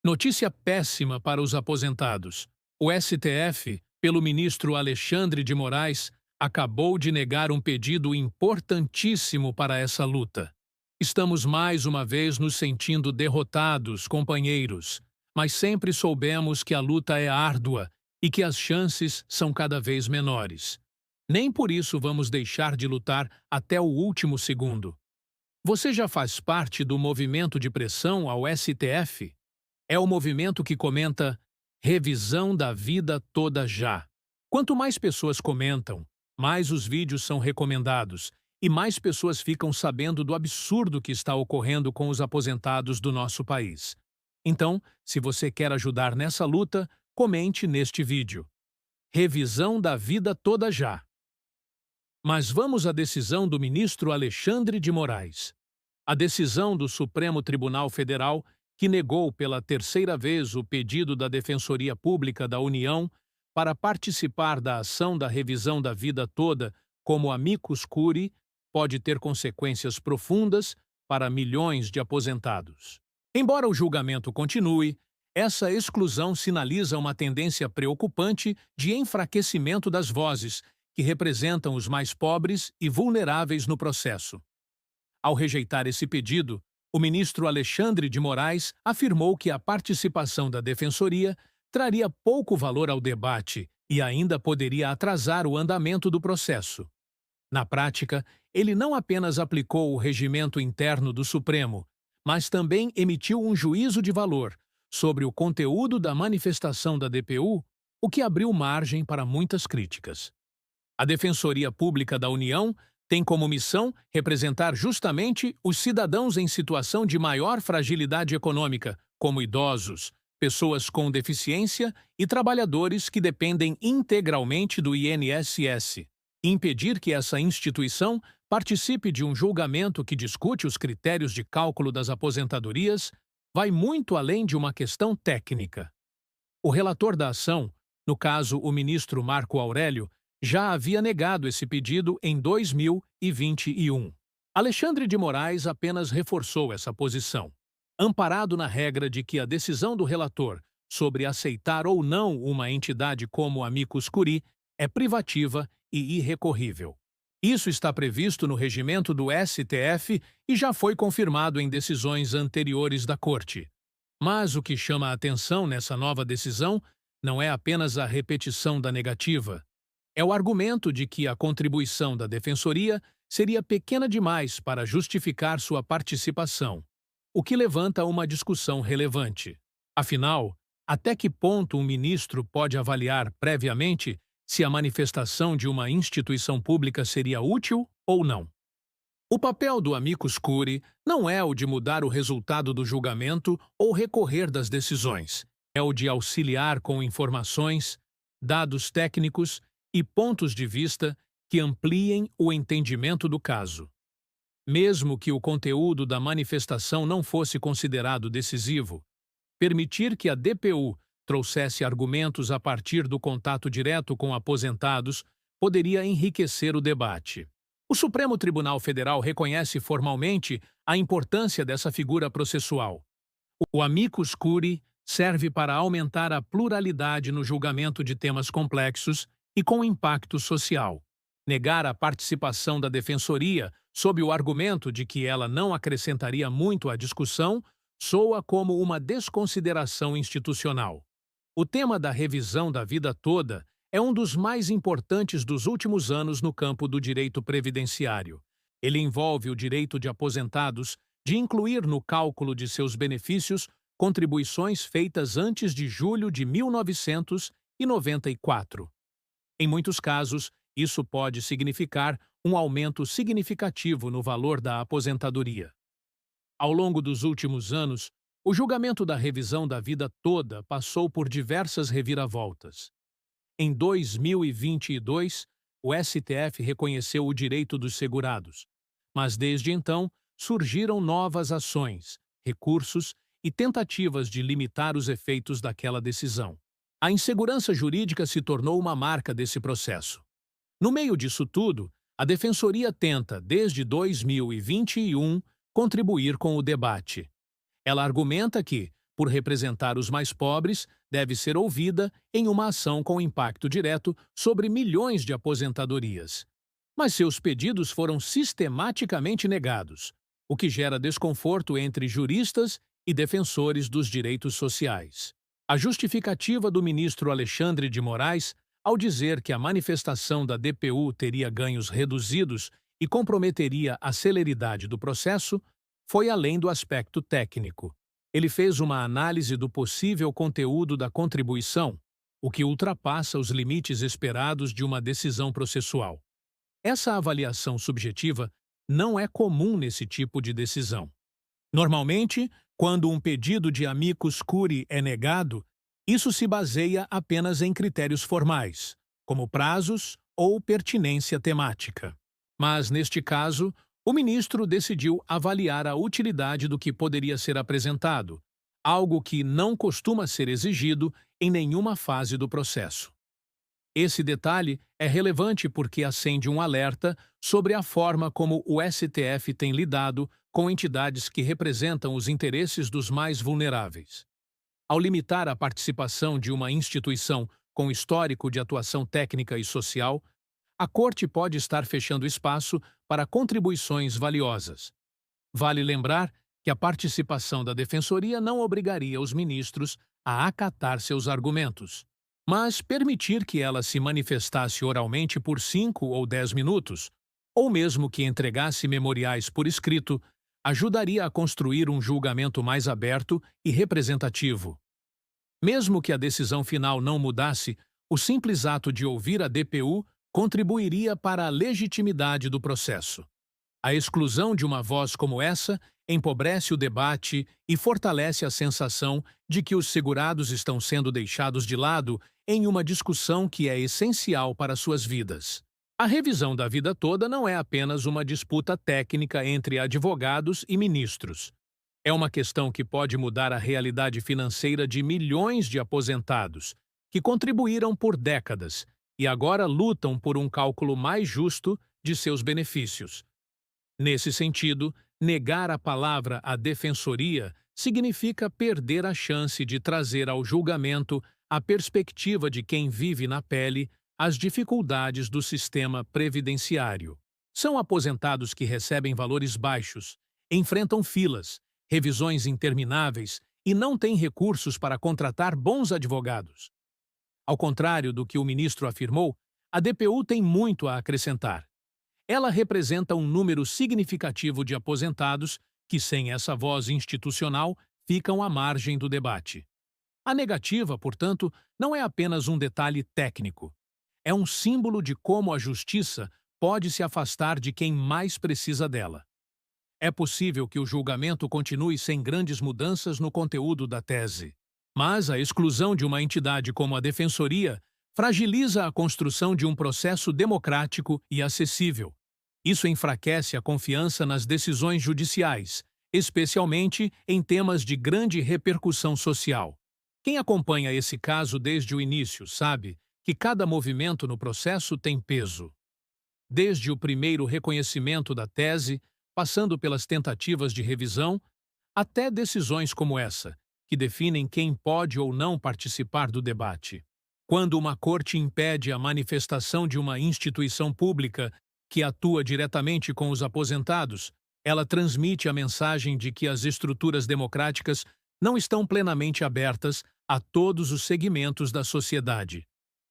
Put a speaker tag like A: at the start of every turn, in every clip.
A: Notícia péssima para os aposentados. O STF, pelo ministro Alexandre de Moraes, acabou de negar um pedido importantíssimo para essa luta. Estamos mais uma vez nos sentindo derrotados, companheiros, mas sempre soubemos que a luta é árdua e que as chances são cada vez menores. Nem por isso vamos deixar de lutar até o último segundo. Você já faz parte do movimento de pressão ao STF? É o movimento que comenta revisão da vida toda já. Quanto mais pessoas comentam, mais os vídeos são recomendados e mais pessoas ficam sabendo do absurdo que está ocorrendo com os aposentados do nosso país. Então, se você quer ajudar nessa luta, comente neste vídeo. Revisão da vida toda já. Mas vamos à decisão do ministro Alexandre de Moraes. A decisão do Supremo Tribunal Federal que negou pela terceira vez o pedido da Defensoria Pública da União para participar da ação da revisão da vida toda como amicus curiae, pode ter consequências profundas para milhões de aposentados. Embora o julgamento continue, essa exclusão sinaliza uma tendência preocupante de enfraquecimento das vozes, que representam os mais pobres e vulneráveis no processo. Ao rejeitar esse pedido, o ministro Alexandre de Moraes afirmou que a participação da Defensoria traria pouco valor ao debate e ainda poderia atrasar o andamento do processo. Na prática, ele não apenas aplicou o regimento interno do Supremo, mas também emitiu um juízo de valor sobre o conteúdo da manifestação da DPU, o que abriu margem para muitas críticas. A Defensoria Pública da União tem como missão representar justamente os cidadãos em situação de maior fragilidade econômica, como idosos, pessoas com deficiência e trabalhadores que dependem integralmente do INSS. Impedir que essa instituição participe de um julgamento que discute os critérios de cálculo das aposentadorias vai muito além de uma questão técnica. O relator da ação, no caso o ministro Marco Aurélio, já havia negado esse pedido em 2021. Alexandre de Moraes apenas reforçou essa posição, amparado na regra de que a decisão do relator sobre aceitar ou não uma entidade como amicus curiae é privativa e irrecorrível. Isso está previsto no regimento do STF e já foi confirmado em decisões anteriores da Corte. Mas o que chama a atenção nessa nova decisão não é apenas a repetição da negativa. É o argumento de que a contribuição da Defensoria seria pequena demais para justificar sua participação, o que levanta uma discussão relevante. Afinal, até que ponto um ministro pode avaliar previamente se a manifestação de uma instituição pública seria útil ou não? O papel do amicus curiae não é o de mudar o resultado do julgamento ou recorrer das decisões. É o de auxiliar com informações, dados técnicos e pontos de vista que ampliem o entendimento do caso. Mesmo que o conteúdo da manifestação não fosse considerado decisivo, permitir que a DPU trouxesse argumentos a partir do contato direto com aposentados poderia enriquecer o debate. O Supremo Tribunal Federal reconhece formalmente a importância dessa figura processual. O amicus curiae serve para aumentar a pluralidade no julgamento de temas complexos e com impacto social. Negar a participação da Defensoria sob o argumento de que ela não acrescentaria muito à discussão soa como uma desconsideração institucional. O tema da revisão da vida toda é um dos mais importantes dos últimos anos no campo do direito previdenciário. Ele envolve o direito de aposentados de incluir no cálculo de seus benefícios contribuições feitas antes de julho de 1994. Em muitos casos, isso pode significar um aumento significativo no valor da aposentadoria. Ao longo dos últimos anos, o julgamento da revisão da vida toda passou por diversas reviravoltas. Em 2022, o STF reconheceu o direito dos segurados, mas desde então surgiram novas ações, recursos e tentativas de limitar os efeitos daquela decisão. A insegurança jurídica se tornou uma marca desse processo. No meio disso tudo, a Defensoria tenta, desde 2021, contribuir com o debate. Ela argumenta que, por representar os mais pobres, deve ser ouvida em uma ação com impacto direto sobre milhões de aposentadorias. Mas seus pedidos foram sistematicamente negados, o que gera desconforto entre juristas e defensores dos direitos sociais. A justificativa do ministro Alexandre de Moraes, ao dizer que a manifestação da DPU teria ganhos reduzidos e comprometeria a celeridade do processo, foi além do aspecto técnico. Ele fez uma análise do possível conteúdo da contribuição, o que ultrapassa os limites esperados de uma decisão processual. Essa avaliação subjetiva não é comum nesse tipo de decisão. Normalmente, quando um pedido de amicus curiae é negado, isso se baseia apenas em critérios formais, como prazos ou pertinência temática. Mas, neste caso, o ministro decidiu avaliar a utilidade do que poderia ser apresentado, algo que não costuma ser exigido em nenhuma fase do processo. Esse detalhe é relevante porque acende um alerta sobre a forma como o STF tem lidado com entidades que representam os interesses dos mais vulneráveis. Ao limitar a participação de uma instituição com histórico de atuação técnica e social, a Corte pode estar fechando espaço para contribuições valiosas. Vale lembrar que a participação da Defensoria não obrigaria os ministros a acatar seus argumentos, mas permitir que ela se manifestasse oralmente por 5 ou 10 minutos, ou mesmo que entregasse memoriais por escrito, ajudaria a construir um julgamento mais aberto e representativo. Mesmo que a decisão final não mudasse, o simples ato de ouvir a DPU contribuiria para a legitimidade do processo. A exclusão de uma voz como essa empobrece o debate e fortalece a sensação de que os segurados estão sendo deixados de lado em uma discussão que é essencial para suas vidas. A revisão da vida toda não é apenas uma disputa técnica entre advogados e ministros. É uma questão que pode mudar a realidade financeira de milhões de aposentados, que contribuíram por décadas e agora lutam por um cálculo mais justo de seus benefícios. Nesse sentido, negar a palavra à defensoria significa perder a chance de trazer ao julgamento a perspectiva de quem vive na pele as dificuldades do sistema previdenciário. São aposentados que recebem valores baixos, enfrentam filas, revisões intermináveis e não têm recursos para contratar bons advogados. Ao contrário do que o ministro afirmou, a DPU tem muito a acrescentar. Ela representa um número significativo de aposentados que, sem essa voz institucional, ficam à margem do debate. A negativa, portanto, não é apenas um detalhe técnico. É um símbolo de como a justiça pode se afastar de quem mais precisa dela. É possível que o julgamento continue sem grandes mudanças no conteúdo da tese, mas a exclusão de uma entidade como a Defensoria fragiliza a construção de um processo democrático e acessível. Isso enfraquece a confiança nas decisões judiciais, especialmente em temas de grande repercussão social. Quem acompanha esse caso desde o início sabe que cada movimento no processo tem peso. Desde o primeiro reconhecimento da tese, passando pelas tentativas de revisão, até decisões como essa, que definem quem pode ou não participar do debate. Quando uma corte impede a manifestação de uma instituição pública que atua diretamente com os aposentados, ela transmite a mensagem de que as estruturas democráticas não estão plenamente abertas a todos os segmentos da sociedade.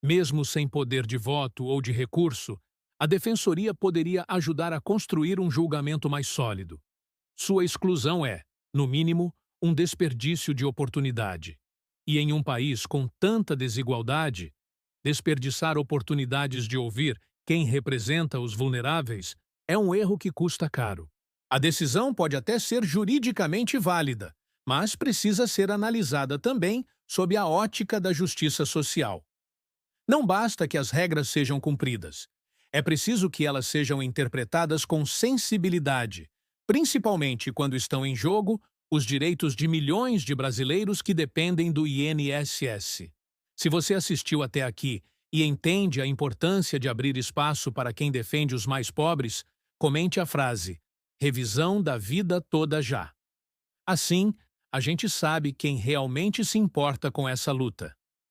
A: Mesmo sem poder de voto ou de recurso, a Defensoria poderia ajudar a construir um julgamento mais sólido. Sua exclusão é, no mínimo, um desperdício de oportunidade. E em um país com tanta desigualdade, desperdiçar oportunidades de ouvir quem representa os vulneráveis é um erro que custa caro. A decisão pode até ser juridicamente válida, mas precisa ser analisada também sob a ótica da justiça social. Não basta que as regras sejam cumpridas. É preciso que elas sejam interpretadas com sensibilidade, principalmente quando estão em jogo os direitos de milhões de brasileiros que dependem do INSS. Se você assistiu até aqui e entende a importância de abrir espaço para quem defende os mais pobres, comente a frase: revisão da vida toda já. Assim, a gente sabe quem realmente se importa com essa luta.